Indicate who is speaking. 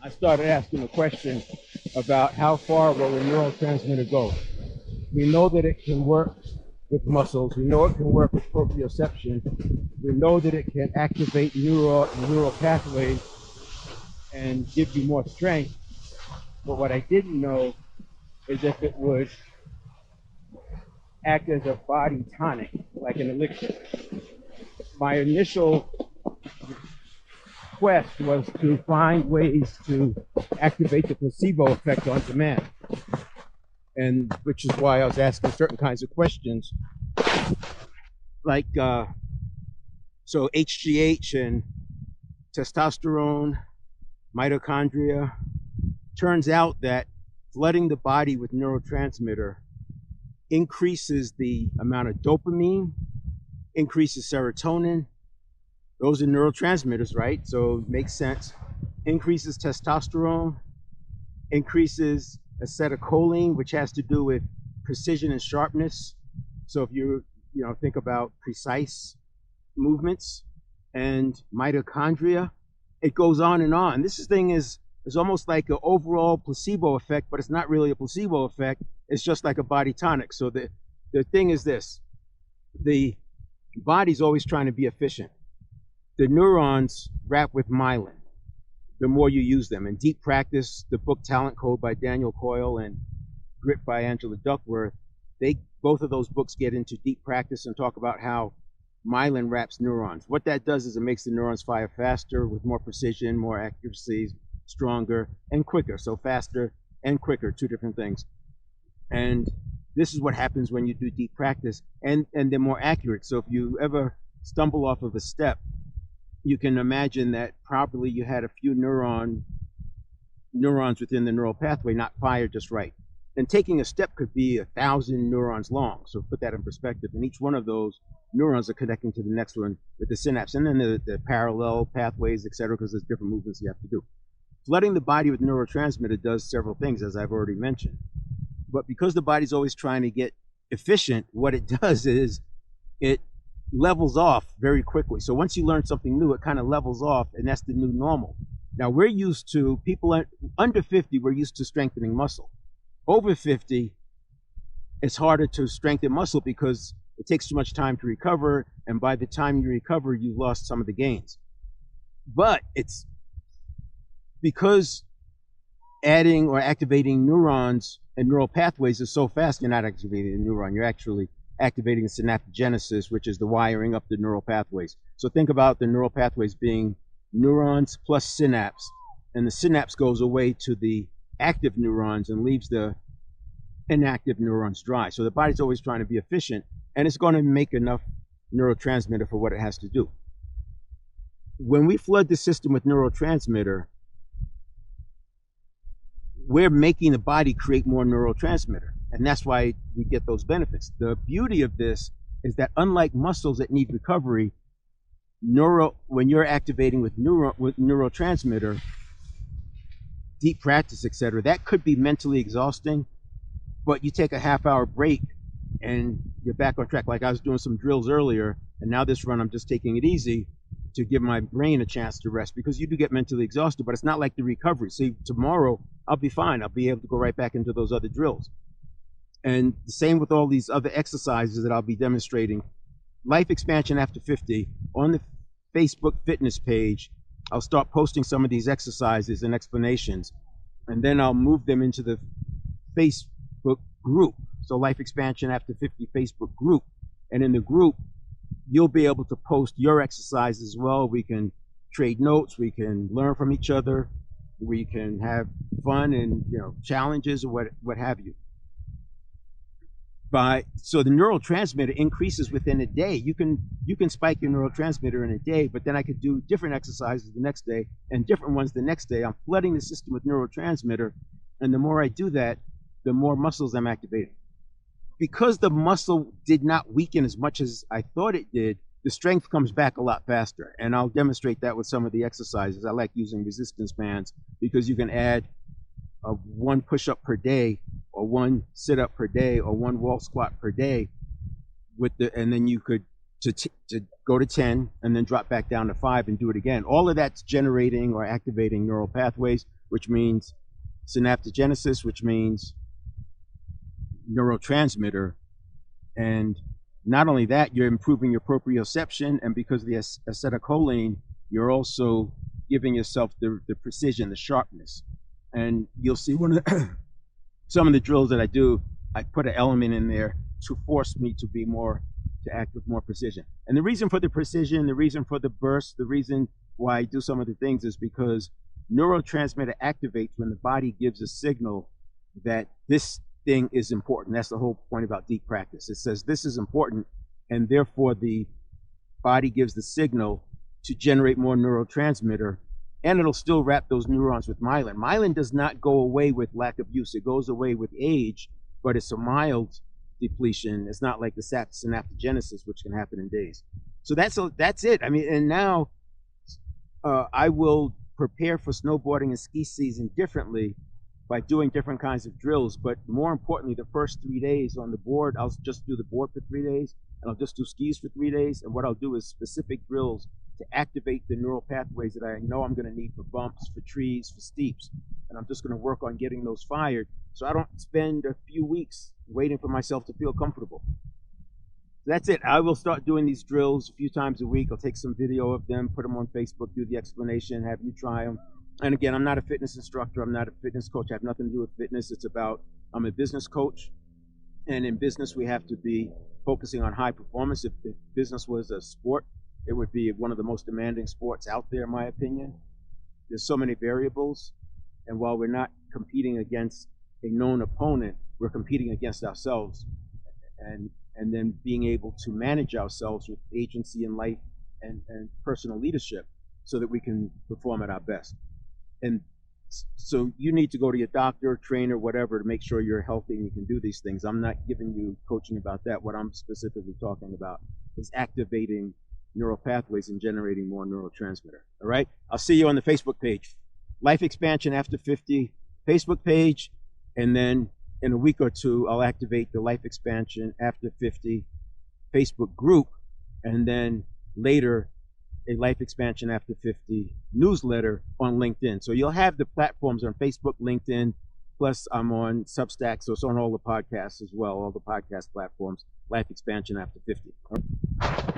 Speaker 1: I started asking a question about how far will a neurotransmitter go. We know that it can work with muscles. We know it can work with proprioception. We know that it can activate neural pathways and give you more strength. But what I didn't know is if it would act as a body tonic, like an elixir. My initial quest was to find ways to activate the placebo effect on demand, and which is why I was asking certain kinds of questions, like so HGH and testosterone, mitochondria. Turns out that flooding the body with neurotransmitter increases the amount of dopamine, increases serotonin. Those are neurotransmitters, right? So it makes sense. Increases testosterone, increases acetylcholine, which has to do with precision and sharpness. So if you think about precise movements, and mitochondria, it goes on and on. This thing is almost like an overall placebo effect, but it's not really a placebo effect. It's just like a body tonic. So the thing is this: the body's always trying to be efficient. The neurons wrap with myelin the more you use them. In Deep Practice, the book Talent Code by Daniel Coyle and Grit by Angela Duckworth, both of those books get into deep practice and talk about how myelin wraps neurons. What that does is it makes the neurons fire faster, with more precision, more accuracy, stronger, and quicker. So faster and quicker, two different things. And this is what happens when you do deep practice, and they're more accurate. So if you ever stumble off of a step, you can imagine that probably you had a few neurons within the neural pathway not fired just right. And taking a step could be 1,000 neurons long. So put that in perspective. And each one of those neurons are connecting to the next one with the synapse. And then the parallel pathways, et cetera, because there's different movements you have to do. Flooding the body with neurotransmitter does several things, as I've already mentioned. But because the body's always trying to get efficient, what it does is it levels off very quickly. So once you learn something new, it kind of levels off, and that's the new normal. Now, we're used to, people under 50, we're used to strengthening muscle. Over 50, it's harder to strengthen muscle because it takes too much time to recover, and by the time you recover, you've lost some of the gains. But it's because adding or activating neurons and neural pathways is so fast, you're not activating a neuron, you're actually activating synaptogenesis, which is the wiring up the neural pathways. So think about the neural pathways being neurons plus synapse, and the synapse goes away to the active neurons and leaves the inactive neurons dry. So the body's always trying to be efficient, and it's going to make enough neurotransmitter for what it has to do. When we flood the system with neurotransmitter, we're making the body create more neurotransmitter, and that's why we get those benefits. The beauty of this is that unlike muscles that need recovery, when you're activating with neurotransmitter, deep practice, etc., that could be mentally exhausting, but you take a half-hour break and you're back on track. Like I was doing some drills earlier, and now this run I'm just taking it easy to give my brain a chance to rest, because you do get mentally exhausted, but it's not like the recovery. See, tomorrow I'll be fine. I'll be able to go right back into those other drills. And the same with all these other exercises that I'll be demonstrating. Life Expansion After 50, on the Facebook fitness page, I'll start posting some of these exercises and explanations, and then I'll move them into the Facebook group. So Life Expansion After 50 Facebook group. And in the group, you'll be able to post your exercise as well. We can trade notes, we can learn from each other, we can have fun and challenges or what have you. So the neurotransmitter increases within a day. You can spike your neurotransmitter in a day, but then I could do different exercises the next day and different ones the next day. I'm flooding the system with neurotransmitter, and the more I do that, the more muscles I'm activating. Because the muscle did not weaken as much as I thought it did, the strength comes back a lot faster. And I'll demonstrate that with some of the exercises. I like using resistance bands because you can add one push-up per day, or one sit-up per day, or one wall squat per day, and then you could to go to 10 and then drop back down to 5 and do it again. All of that's generating or activating neural pathways, which means synaptogenesis, which means neurotransmitter. And not only that, you're improving your proprioception, and because of the acetylcholine, you're also giving yourself the precision, the sharpness. And you'll see some of the drills that I do, I put an element in there to force me to be more, to act with more precision. And the reason for the precision, the reason for the burst, the reason why I do some of the things is because neurotransmitter activates when the body gives a signal that this thing is important. That's the whole point about deep practice. It says this is important, and therefore the body gives the signal to generate more neurotransmitter, and it'll still wrap those neurons with myelin. Myelin does not go away with lack of use. It goes away with age, but it's a mild depletion. It's not like the synaptogenesis, which can happen in days. So that's it. I mean, and now I will prepare for snowboarding and ski season differently by doing different kinds of drills. But more importantly, the first 3 days on the board, I'll just do the board for 3 days, and I'll just do skis for 3 days. And what I'll do is specific drills to activate the neural pathways that I know I'm going to need for bumps, for trees, for steeps. And I'm just going to work on getting those fired, so I don't spend a few weeks waiting for myself to feel comfortable. That's it. I will start doing these drills a few times a week. I'll take some video of them, put them on Facebook, do the explanation, have you try them. And again, I'm not a fitness instructor. I'm not a fitness coach. I have nothing to do with fitness. It's about, I'm a business coach. And in business, we have to be focusing on high performance. If business was a sport, it would be one of the most demanding sports out there, in my opinion. There's so many variables. And while we're not competing against a known opponent, we're competing against ourselves. And then being able to manage ourselves with agency in life and personal leadership so that we can perform at our best. And so you need to go to your doctor, trainer, whatever, to make sure you're healthy and you can do these things. I'm not giving you coaching about that. What I'm specifically talking about is activating neural pathways and generating more neurotransmitter. All right? I'll see you on the Facebook page. Life Expansion After 50 Facebook page, and then in a week or two, I'll activate the Life Expansion After 50 Facebook group, and then later a Life Expansion After 50 newsletter on LinkedIn. So you'll have the platforms on Facebook, LinkedIn, plus I'm on Substack, so it's on all the podcasts as well, all the podcast platforms, Life Expansion After 50.